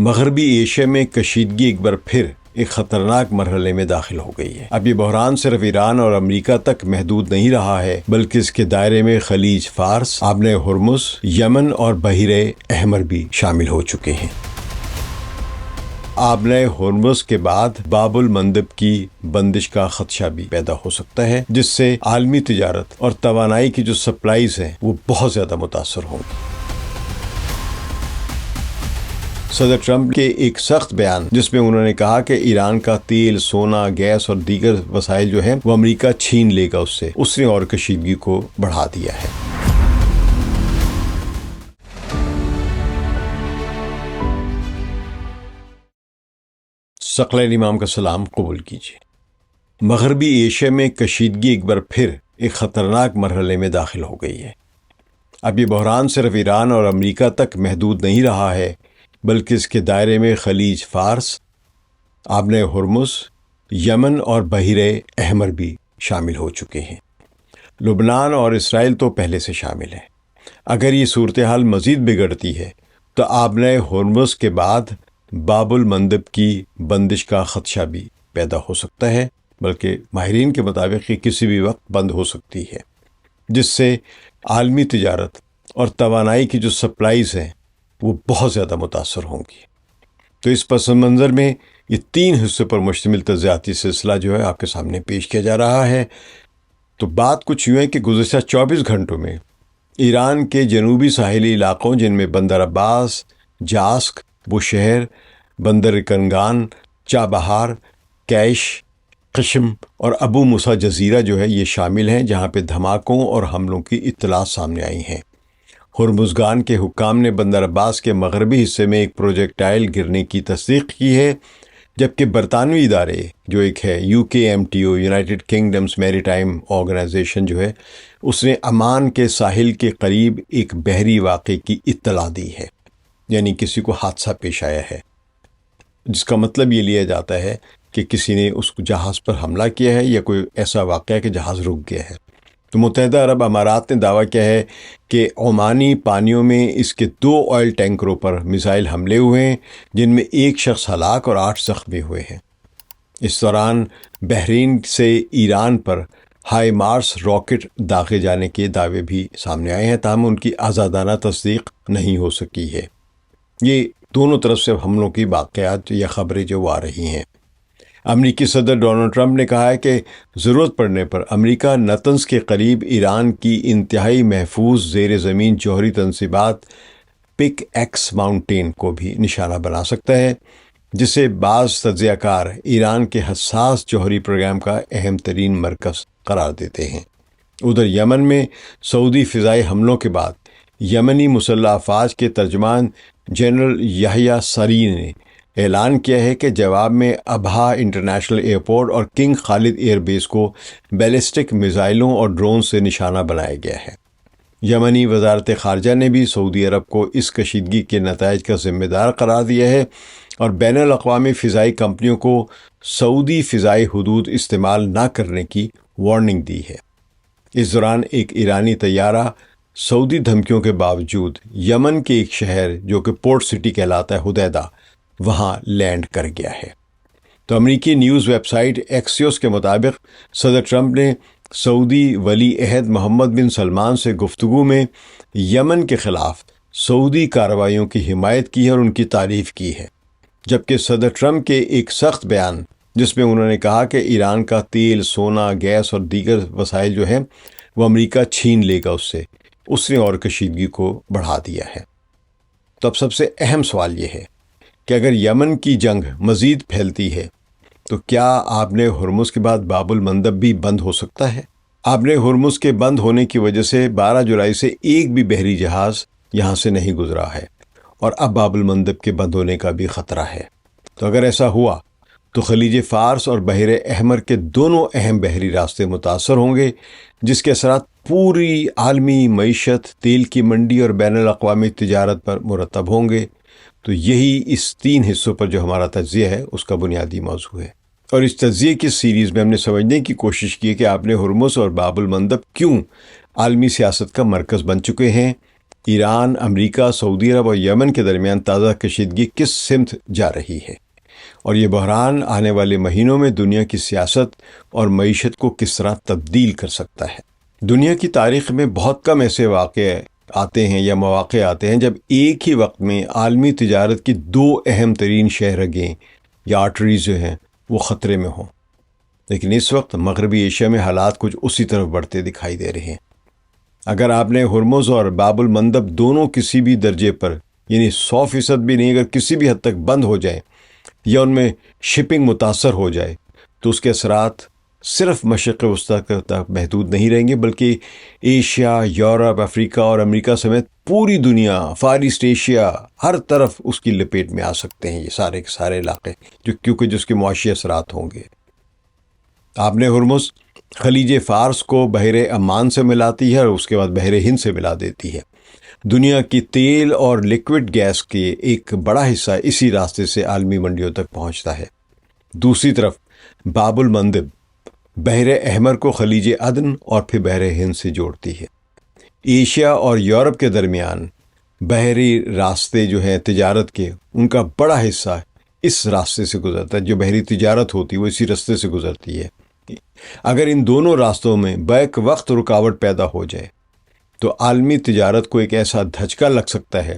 مغربی ایشیا میں کشیدگی ایک بار پھر ایک خطرناک مرحلے میں داخل ہو گئی ہے۔ اب یہ بحران صرف ایران اور امریکہ تک محدود نہیں رہا ہے، بلکہ اس کے دائرے میں خلیج فارس، آبنۂ ہرمز، یمن اور بحیرہ احمر بھی شامل ہو چکے ہیں۔ آبنۂ ہرمز کے بعد باب المندب کی بندش کا خدشہ بھی پیدا ہو سکتا ہے، جس سے عالمی تجارت اور توانائی کی جو سپلائیز ہیں وہ بہت زیادہ متاثر ہوں گی۔ صدر ٹرمپ کے ایک سخت بیان جس میں انہوں نے کہا کہ ایران کا تیل، سونا، گیس اور دیگر وسائل جو ہیں وہ امریکہ چھین لے گا اس نے اور کشیدگی کو بڑھا دیا ہے۔ ثقلین امام کا سلام قبول کیجیے۔ مغربی ایشیا میں کشیدگی ایک بار پھر ایک خطرناک مرحلے میں داخل ہو گئی ہے۔ اب یہ بحران صرف ایران اور امریکہ تک محدود نہیں رہا ہے، بلکہ اس کے دائرے میں خلیج فارس، آبنۂ ہرمز، یمن اور بحیرہ احمر بھی شامل ہو چکے ہیں۔ لبنان اور اسرائیل تو پہلے سے شامل ہیں۔ اگر یہ صورتحال مزید بگڑتی ہے تو آبنۂ ہرمز کے بعد باب المندب کی بندش کا خدشہ بھی پیدا ہو سکتا ہے، بلکہ ماہرین کے مطابق یہ کسی بھی وقت بند ہو سکتی ہے، جس سے عالمی تجارت اور توانائی کی جو سپلائیز ہیں وہ بہت زیادہ متاثر ہوں گی۔ تو اس پس منظر میں یہ 3 حصوں پر مشتمل تجزیاتی سلسلہ جو ہے آپ کے سامنے پیش کیا جا رہا ہے۔ تو بات کچھ یوں ہے کہ گزشتہ 24 گھنٹوں میں ایران کے جنوبی ساحلی علاقوں جن میں بندر عباس، جاسک، بوشہر، بندر کنگان، چابہار، کیش، قشم اور ابو موسیٰ جزیرہ جو ہے یہ شامل ہیں، جہاں پہ دھماکوں اور حملوں کی اطلاعات سامنے آئی ہیں۔ ہرمزگان کے حکام نے بندر عباس کے مغربی حصے میں ایک پروجیکٹائل گرنے کی تصدیق کی ہے، جبکہ برطانوی ادارے جو ایک ہے UKMTO، یونائٹڈ کنگڈمز میری ٹائم آرگنائزیشن جو ہے، اس نے عمان کے ساحل کے قریب ایک بحری واقعے کی اطلاع دی ہے، یعنی کسی کو حادثہ پیش آیا ہے، جس کا مطلب یہ لیا جاتا ہے کہ کسی نے اس جہاز پر حملہ کیا ہے یا کوئی ایسا واقعہ کہ جہاز رک گیا ہے۔ تو متحدہ عرب امارات نے دعویٰ کیا ہے کہ عمانی پانیوں میں اس کے 2 آئل ٹینکروں پر میزائل حملے ہوئے ہیں، جن میں 1 شخص ہلاک اور 8 زخمی ہوئے ہیں۔ اس دوران بحرین سے ایران پر ہائی مارس راکٹ داغے جانے کے دعوے بھی سامنے آئے ہیں، تاہم ان کی آزادانہ تصدیق نہیں ہو سکی ہے۔ یہ دونوں طرف سے حملوں کی واقعات یا خبریں جو وہ آ رہی ہیں۔ امریکی صدر ڈونلڈ ٹرمپ نے کہا ہے کہ ضرورت پڑنے پر امریکہ نتنز کے قریب ایران کی انتہائی محفوظ زیر زمین جوہری تنصیبات پک ایکس ماؤنٹین کو بھی نشانہ بنا سکتا ہے، جسے بعض تجزیہ کار ایران کے حساس جوہری پروگرام کا اہم ترین مرکز قرار دیتے ہیں۔ ادھر یمن میں سعودی فضائی حملوں کے بعد یمنی مسلح افواج کے ترجمان جنرل یحییٰ سری نے اعلان کیا ہے کہ جواب میں ابہا انٹرنیشنل ایئرپورٹ اور کنگ خالد ایئر بیس کو بیلسٹک میزائلوں اور ڈرون سے نشانہ بنایا گیا ہے۔ یمنی وزارت خارجہ نے بھی سعودی عرب کو اس کشیدگی کے نتائج کا ذمہ دار قرار دیا ہے اور بین الاقوامی فضائی کمپنیوں کو سعودی فضائی حدود استعمال نہ کرنے کی وارننگ دی ہے۔ اس دوران ایک ایرانی طیارہ سعودی دھمکیوں کے باوجود یمن کے ایک شہر جو کہ پورٹ سٹی کہلاتا ہے حدیدہ وہاں لینڈ کر گیا ہے۔ تو امریکی نیوز ویب سائٹ ایکسیوس کے مطابق صدر ٹرمپ نے سعودی ولی عہد محمد بن سلمان سے گفتگو میں یمن کے خلاف سعودی کارروائیوں کی حمایت کی ہے اور ان کی تعریف کی ہے، جبکہ صدر ٹرمپ کے ایک سخت بیان جس میں انہوں نے کہا کہ ایران کا تیل، سونا، گیس اور دیگر وسائل جو ہیں وہ امریکہ چھین لے گا اس نے اور کشیدگی کو بڑھا دیا ہے۔ تو اب سب سے اہم سوال یہ ہے کہ اگر یمن کی جنگ مزید پھیلتی ہے تو کیا آبنۂ ہرمز کے بعد باب المندب بھی بند ہو سکتا ہے؟ آبنۂ ہرمز کے بند ہونے کی وجہ سے 12 جولائی سے ایک بھی بحری جہاز یہاں سے نہیں گزرا ہے اور اب باب المندب کے بند ہونے کا بھی خطرہ ہے۔ تو اگر ایسا ہوا تو خلیج فارس اور بحیرہ احمر کے دونوں اہم بحری راستے متاثر ہوں گے، جس کے اثرات پوری عالمی معیشت، تیل کی منڈی اور بین الاقوامی تجارت پر مرتب ہوں گے۔ تو یہی اس 3 حصوں پر جو ہمارا تجزیہ ہے اس کا بنیادی موضوع ہے، اور اس تجزیے کی سیریز میں ہم نے سمجھنے کی کوشش کی کہ آبنۂ ہرمز اور باب المندب کیوں عالمی سیاست کا مرکز بن چکے ہیں ایران، امریکہ، سعودی عرب اور یمن کے درمیان تازہ کشیدگی کس سمت جا رہی ہے، اور یہ بحران آنے والے مہینوں میں دنیا کی سیاست اور معیشت کو کس طرح تبدیل کر سکتا ہے۔ دنیا کی تاریخ میں بہت کم ایسے واقعے آتے ہیں یا مواقع آتے ہیں جب ایک ہی وقت میں عالمی تجارت کی دو اہم ترین شاہراہیں یا آرٹریز جو ہیں وہ خطرے میں ہوں، لیکن اس وقت مغربی ایشیا میں حالات کچھ اسی طرف بڑھتے دکھائی دے رہے ہیں۔ اگر آپ نے ہرمز اور باب المندب دونوں کسی بھی درجے پر، یعنی 100% بھی نہیں، اگر کسی بھی حد تک بند ہو جائیں یا ان میں شپنگ متاثر ہو جائے تو اس کے اثرات صرف مشرق وسطیٰ تک محدود نہیں رہیں گے، بلکہ ایشیا، یورپ، افریقہ اور امریکہ سمیت پوری دنیا، فار ایسٹ ایشیا، ہر طرف اس کی لپیٹ میں آ سکتے ہیں یہ سارے کے سارے علاقے، کیونکہ جس کے معاشی اثرات ہوں گے۔ آپ نے ہرمز خلیج فارس کو بحر عمان سے ملاتی ہے اور اس کے بعد بحر ہند سے ملا دیتی ہے۔ دنیا کی تیل اور لیکوڈ گیس کے ایک بڑا حصہ اسی راستے سے عالمی منڈیوں تک پہنچتا ہے۔ دوسری طرف باب المندب بحر احمر کو خلیج عدن اور پھر بحر ہند سے جوڑتی ہے۔ ایشیا اور یورپ کے درمیان بحری راستے جو ہیں تجارت کے، ان کا بڑا حصہ اس راستے سے گزرتا ہے، جو بحری تجارت ہوتی ہے وہ اسی راستے سے گزرتی ہے۔ اگر ان دونوں راستوں میں بیک وقت رکاوٹ پیدا ہو جائے تو عالمی تجارت کو ایک ایسا دھچکا لگ سکتا ہے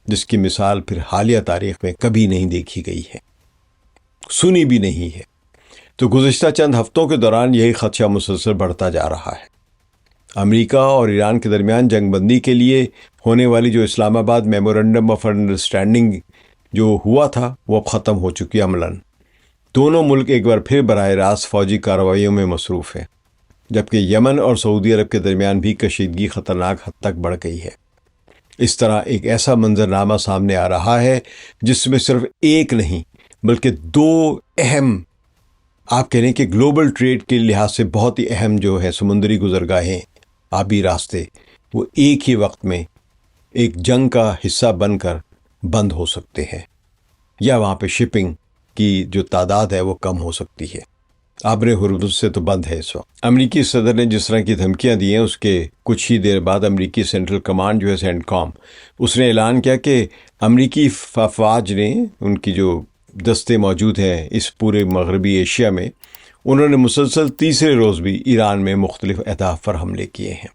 جس کی مثال پھر حالیہ تاریخ میں کبھی نہیں دیکھی گئی ہے، سنی بھی نہیں ہے۔ تو گزشتہ چند ہفتوں کے دوران یہی خدشہ مسلسل بڑھتا جا رہا ہے۔ امریکہ اور ایران کے درمیان جنگ بندی کے لیے ہونے والی جو اسلام آباد میمورنڈم آف انڈرسٹینڈنگ جو ہوا تھا وہ اب ختم ہو چکی ہے عملاً۔ دونوں ملک ایک بار پھر براہ راست فوجی کارروائیوں میں مصروف ہیں، جبکہ یمن اور سعودی عرب کے درمیان بھی کشیدگی خطرناک حد تک بڑھ گئی ہے۔ اس طرح ایک ایسا منظرنامہ سامنے آ رہا ہے جس میں صرف ایک نہیں بلکہ دو اہم، آپ کہہ لیں کہ گلوبل ٹریڈ کے لحاظ سے بہت ہی اہم جو ہے سمندری گزرگاہیں، آبی راستے، وہ ایک ہی وقت میں ایک جنگ کا حصہ بن کر بند ہو سکتے ہیں، یا وہاں پہ شپنگ کی جو تعداد ہے وہ کم ہو سکتی ہے۔ آبر ہرمز سے تو بند ہے اس وقت۔ امریکی صدر نے جس طرح کی دھمکیاں دی ہیں اس کے کچھ ہی دیر بعد امریکی سینٹرل کمانڈ جو ہے سینٹ کام، اس نے اعلان کیا کہ امریکی افواج نے، ان کی جو دستے موجود ہیں اس پورے مغربی ایشیا میں، انہوں نے مسلسل تیسرے روز بھی ایران میں مختلف اہداف پر حملے کیے ہیں۔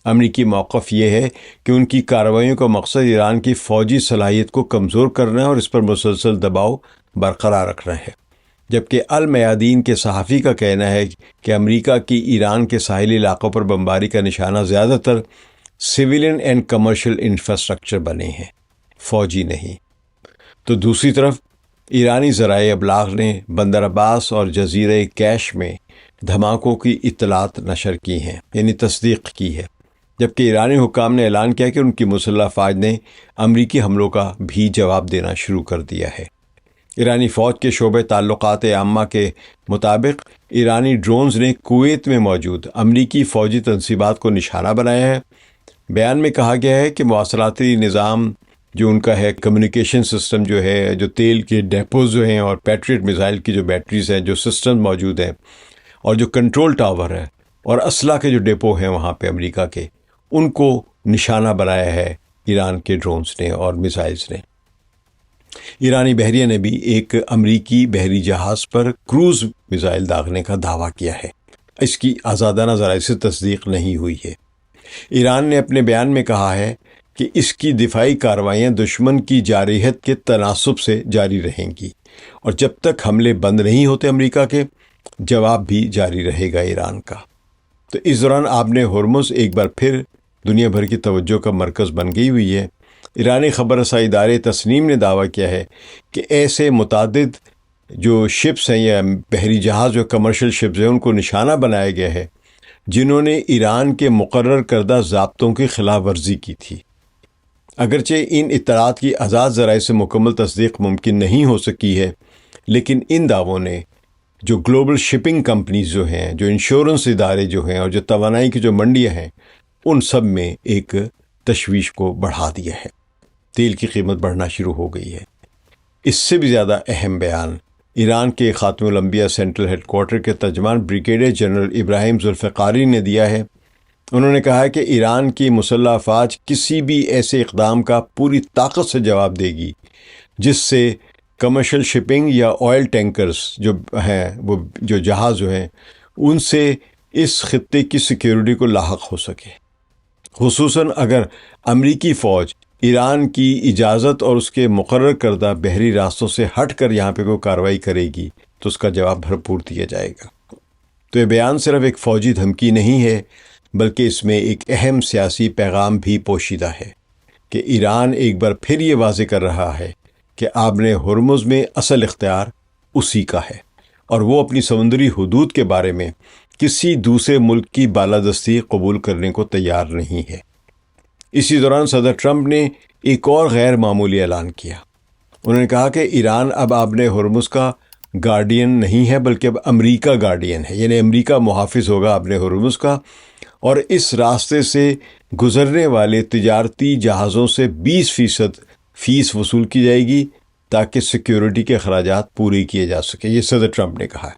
امریکی موقف یہ ہے کہ ان کی کارروائیوں کا مقصد ایران کی فوجی صلاحیت کو کمزور کرنا ہے اور اس پر مسلسل دباؤ برقرار رکھنا ہے، جبکہ المیادین کے صحافی کا کہنا ہے کہ امریکہ کی ایران کے ساحلی علاقوں پر بمباری کا نشانہ زیادہ تر سویلین اینڈ کمرشل انفراسٹرکچر بنے ہیں، فوجی نہیں۔ تو دوسری طرف ایرانی ذرائع ابلاغ نے بندر عباس اور جزیرہ کیش میں دھماکوں کی اطلاعات نشر کی ہیں، یعنی تصدیق کی ہے، جبکہ ایرانی حکام نے اعلان کیا کہ ان کی مسلح افواج نے امریکی حملوں کا بھی جواب دینا شروع کر دیا ہے۔ ایرانی فوج کے شعبہ تعلقات عامہ کے مطابق ایرانی ڈرونز نے کویت میں موجود امریکی فوجی تنصیبات کو نشانہ بنایا ہے۔ بیان میں کہا گیا ہے کہ مواصلاتی نظام جو ان کا ہے، کمیونیکیشن سسٹم جو ہے، جو تیل کے ڈیپوز جو ہیں اور پیٹریٹ میزائل کی جو بیٹریز ہیں، جو سسٹم موجود ہیں، اور جو کنٹرول ٹاور ہے اور اسلحہ کے جو ڈیپو ہیں وہاں پہ امریکہ کے، ان کو نشانہ بنایا ہے ایران کے ڈرونز نے اور میزائلز نے۔ ایرانی بحریہ نے بھی ایک امریکی بحری جہاز پر کروز میزائل داغنے کا دعویٰ کیا ہے۔ اس کی آزادانہ ذرائع سے تصدیق نہیں ہوئی ہے۔ ایران نے اپنے بیان میں کہا ہے کہ اس کی دفاعی کارروائیاں دشمن کی جارحیت کے تناسب سے جاری رہیں گی، اور جب تک حملے بند نہیں ہوتے امریکہ کے، جواب بھی جاری رہے گا ایران کا۔ تو اس دوران آپ نے ہرمز ایک بار پھر دنیا بھر کی توجہ کا مرکز بن گئی ہوئی ہے۔ ایرانی خبر رسائی ادارے تسنیم نے دعویٰ کیا ہے کہ ایسے متعدد جو شپس ہیں یا بحری جہاز جو کمرشل شپس ہیں، ان کو نشانہ بنایا گیا ہے جنہوں نے ایران کے مقرر کردہ ضابطوں کی خلاف ورزی کی تھی۔ اگرچہ ان اطلاعات کی آزاد ذرائع سے مکمل تصدیق ممکن نہیں ہو سکی ہے، لیکن ان دعووں نے جو گلوبل شپنگ کمپنیز جو ہیں، جو انشورنس ادارے جو ہیں اور جو توانائی کی جو منڈیاں ہیں، ان سب میں ایک تشویش کو بڑھا دیا ہے۔ تیل کی قیمت بڑھنا شروع ہو گئی ہے۔ اس سے بھی زیادہ اہم بیان ایران کے خاتم الانبیاء سینٹرل ہیڈ کوارٹر کے ترجمان بریگیڈیئر جنرل ابراہیم ذوالفقاری نے دیا ہے۔ انہوں نے کہا کہ ایران کی مسلح افواج کسی بھی ایسے اقدام کا پوری طاقت سے جواب دے گی جس سے کمرشل شپنگ یا آئل ٹینکرز جو ہیں، وہ جو جہاز جو ہیں، ان سے اس خطے کی سیکیورٹی کو لاحق ہو سکے، خصوصاً اگر امریکی فوج ایران کی اجازت اور اس کے مقرر کردہ بحری راستوں سے ہٹ کر یہاں پہ کوئی کارروائی کرے گی تو اس کا جواب بھرپور دیا جائے گا۔ تو یہ بیان صرف ایک فوجی دھمکی نہیں ہے، بلکہ اس میں ایک اہم سیاسی پیغام بھی پوشیدہ ہے کہ ایران ایک بار پھر یہ واضح کر رہا ہے کہ آبِ ہرمز میں اصل اختیار اسی کا ہے، اور وہ اپنی سمندری حدود کے بارے میں کسی دوسرے ملک کی بالادستی قبول کرنے کو تیار نہیں ہے۔ اسی دوران صدر ٹرمپ نے ایک اور غیر معمولی اعلان کیا۔ انہوں نے کہا کہ ایران اب آبِ ہرمز کا گارڈین نہیں ہے، بلکہ اب امریکہ گارڈین ہے، یعنی امریکہ محافظ ہوگا آبِ ہرمز کا، اور اس راستے سے گزرنے والے تجارتی جہازوں سے 20% فیس وصول کی جائے گی تاکہ سیکیورٹی کے اخراجات پورے کیے جا سکے، یہ صدر ٹرمپ نے کہا ہے۔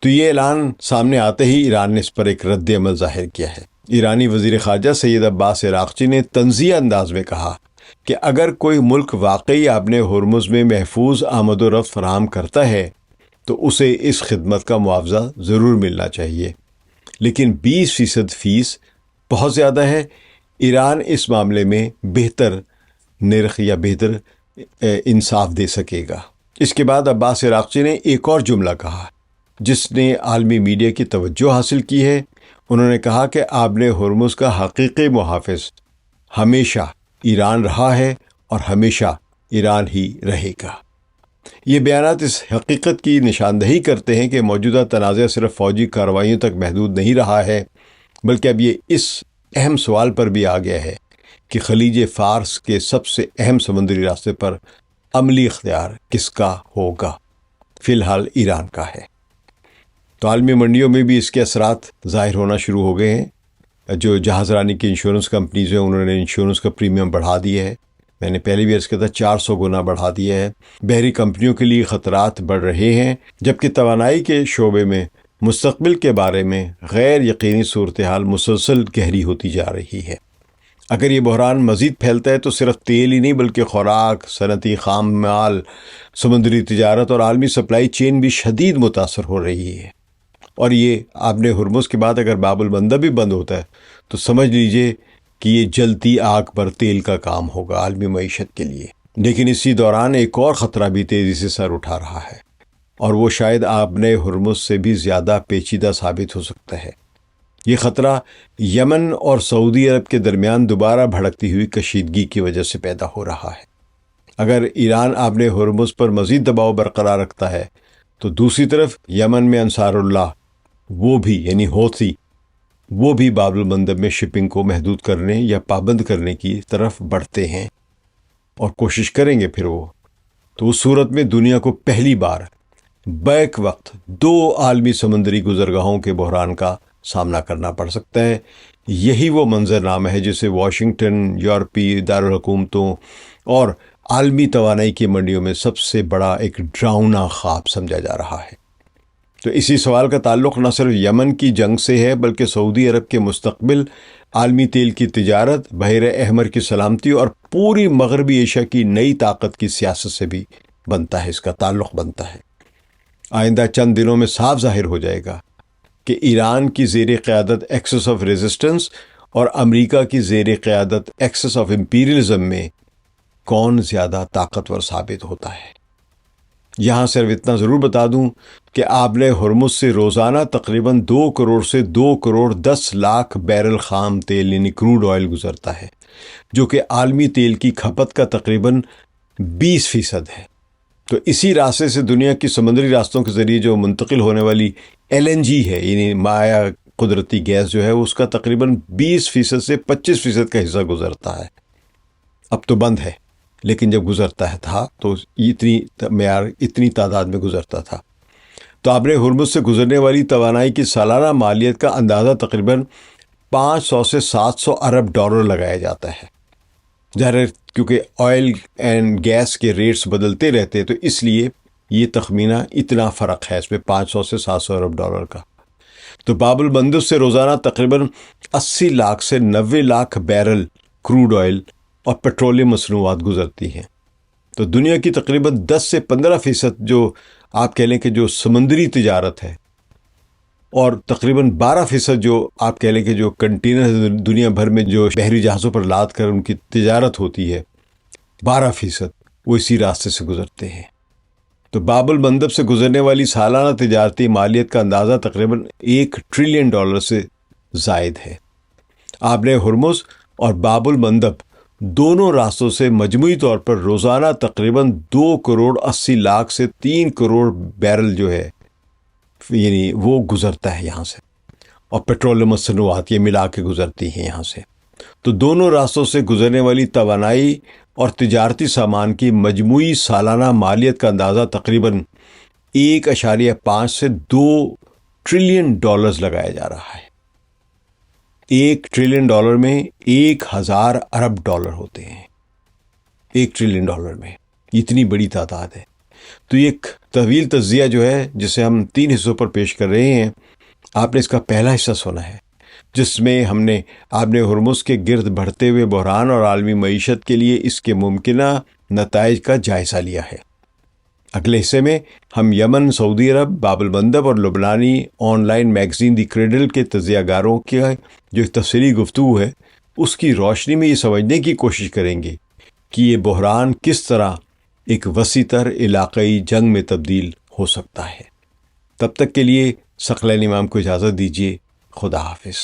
تو یہ اعلان سامنے آتے ہی ایران نے اس پر ایک رد عمل ظاہر کیا ہے۔ ایرانی وزیر خارجہ سید عباس عراقچی نے طنزیہ انداز میں کہا کہ اگر کوئی ملک واقعی آبِ ہرمز میں محفوظ آمد و رفت فراہم کرتا ہے تو اسے اس خدمت کا معاوضہ ضرور ملنا چاہیے، لیکن 20% فیس بہت زیادہ ہے۔ ایران اس معاملے میں بہتر نرخ یا بہتر انصاف دے سکے گا۔ اس کے بعد عباس عراقچی نے ایک اور جملہ کہا جس نے عالمی میڈیا کی توجہ حاصل کی ہے۔ انہوں نے کہا کہ آبِ ہرمز کا حقیقی محافظ ہمیشہ ایران رہا ہے اور ہمیشہ ایران ہی رہے گا۔ یہ بیانات اس حقیقت کی نشاندہی کرتے ہیں کہ موجودہ تنازع صرف فوجی کارروائیوں تک محدود نہیں رہا ہے، بلکہ اب یہ اس اہم سوال پر بھی آ گیا ہے کہ خلیج فارس کے سب سے اہم سمندری راستے پر عملی اختیار کس کا ہوگا؟ فی الحال ایران کا ہے۔ تو عالمی منڈیوں میں بھی اس کے اثرات ظاہر ہونا شروع ہو گئے ہیں۔ جو جہاز رانی کی انشورنس کمپنیز ہیں، انہوں نے انشورنس کا پریمیم بڑھا دیا ہے، میں نے پہلے بھی عرض کیا تھا 400 گنا بڑھا دیا ہے۔ بحری کمپنیوں کے لیے خطرات بڑھ رہے ہیں، جبکہ توانائی کے شعبے میں مستقبل کے بارے میں غیر یقینی صورتحال مسلسل گہری ہوتی جا رہی ہے۔ اگر یہ بحران مزید پھیلتا ہے تو صرف تیل ہی نہیں بلکہ خوراک، صنعتی خام مال، سمندری تجارت اور عالمی سپلائی چین بھی شدید متاثر ہو رہی ہے۔ اور یہ آبِ ہرمز کے بعد اگر باب المندب بھی بند ہوتا ہے تو سمجھ لیجئے کہ یہ جلتی آگ پر تیل کا کام ہوگا عالمی معیشت کے لیے۔ لیکن اسی دوران ایک اور خطرہ بھی تیزی سے سر اٹھا رہا ہے، اور وہ شاید آبِ ہرمز سے بھی زیادہ پیچیدہ ثابت ہو سکتا ہے۔ یہ خطرہ یمن اور سعودی عرب کے درمیان دوبارہ بھڑکتی ہوئی کشیدگی کی وجہ سے پیدا ہو رہا ہے۔ اگر ایران آبِ ہرمز پر مزید دباؤ برقرار رکھتا ہے تو دوسری طرف یمن میں انصار اللہ وہ بھی یعنی حوثی وہ بھی باب المندب میں شپنگ کو محدود کرنے یا پابند کرنے کی طرف بڑھتے ہیں اور کوشش کریں گے پھر وہ، تو اس صورت میں دنیا کو پہلی بار بیک وقت 2 عالمی سمندری گزرگاہوں کے بحران کا سامنا کرنا پڑ سکتا ہے۔ یہی وہ منظرنامہ ہے جسے واشنگٹن، یورپی دارالحکومتوں اور عالمی توانائی کی منڈیوں میں سب سے بڑا ایک ڈراؤنا خواب سمجھا جا رہا ہے۔ تو اسی سوال کا تعلق نہ صرف یمن کی جنگ سے ہے بلکہ سعودی عرب کے مستقبل، عالمی تیل کی تجارت، بحیرہ احمر کی سلامتی اور پوری مغربی ایشیا کی نئی طاقت کی سیاست سے بھی بنتا ہے، اس کا تعلق بنتا ہے۔ آئندہ چند دنوں میں صاف ظاہر ہو جائے گا کہ ایران کی زیر قیادت ایکسس آف ریزسٹنس اور امریکہ کی زیر قیادت ایکسس آف امپیریلزم میں کون زیادہ طاقتور ثابت ہوتا ہے۔ یہاں صرف اتنا ضرور بتا دوں کہ آبِ ہرمز سے روزانہ تقریباً 2 کروڑ سے 2 کروڑ 10 لاکھ بیرل خام تیل یعنی کروڈ آئل گزرتا ہے، جو کہ عالمی تیل کی کھپت کا تقریباً 20% ہے۔ تو اسی راستے سے دنیا کی سمندری راستوں کے ذریعے جو منتقل ہونے والی LNG ہے یعنی مائع قدرتی گیس جو ہے، اس کا تقریباً 20% سے 25% کا حصہ گزرتا ہے۔ اب تو بند ہے، لیکن جب گزرتا ہے تھا تو اتنی تعداد میں گزرتا تھا۔ تو آبِ ہرمز سے گزرنے والی توانائی کی سالانہ مالیت کا اندازہ تقریباً 500 سے 700 ارب ڈالر لگایا جاتا ہے۔ ظاہر ہے کیونکہ آئل اینڈ گیس کے ریٹس بدلتے رہتے تو اس لیے یہ تخمینہ اتنا فرق ہے اس میں 500 سے 700 ارب ڈالر کا۔ تو باب المندب سے روزانہ تقریباً 80 لاکھ سے 90 لاکھ بیرل کروڈ آئل اور پیٹرولیم مصنوعات گزرتی ہیں۔ تو دنیا کی تقریباً 10 سے 15% جو آپ کہہ لیں کہ جو سمندری تجارت ہے، اور تقریباً 12% جو آپ کہہ لیں کہ جو کنٹینر دنیا بھر میں جو بحری جہازوں پر لاد کر ان کی تجارت ہوتی ہے، 12% وہ اسی راستے سے گزرتے ہیں۔ تو باب المندب سے گزرنے والی سالانہ تجارتی مالیت کا اندازہ تقریباً $1 ٹریلین سے زائد ہے۔ آبِ ہرمز اور باب المندب دونوں راستوں سے مجموعی طور پر روزانہ تقریباً 2 کروڑ 80 لاکھ سے 3 کروڑ بیرل جو ہے یعنی وہ گزرتا ہے یہاں سے، اور پیٹرولیم مصنوعات یہ ملا کے گزرتی ہیں یہاں سے۔ تو دونوں راستوں سے گزرنے والی توانائی اور تجارتی سامان کی مجموعی سالانہ مالیت کا اندازہ تقریباً 1.5 سے 2 ٹریلین ڈالرز لگایا جا رہا ہے۔ 1 ٹریلین ڈالر میں 1000 ارب ڈالر ہوتے ہیں۔ 1 ٹریلین ڈالر میں اتنی بڑی تعداد ہے۔ تو یہ ایک طویل تجزیہ جو ہے جسے ہم 3 حصوں پر پیش کر رہے ہیں، آپ نے اس کا پہلا حصہ سنا ہے جس میں ہم نے آبِ ہرمز کے گرد بڑھتے ہوئے بحران اور عالمی معیشت کے لیے اس کے ممکنہ نتائج کا جائزہ لیا ہے۔ اگلے حصے میں ہم یمن، سعودی عرب، باب المندب اور لبنانی online magazine the Cradle کے تجزیہ گاروں کی جو ایک تفصیلی گفتگو ہے اس کی روشنی میں یہ سمجھنے کی کوشش کریں گے کہ یہ بحران کس طرح ایک وسیع تر علاقائی جنگ میں تبدیل ہو سکتا ہے۔ تب تک کے لیے ثقلین امام کو اجازت دیجیے۔ خدا حافظ۔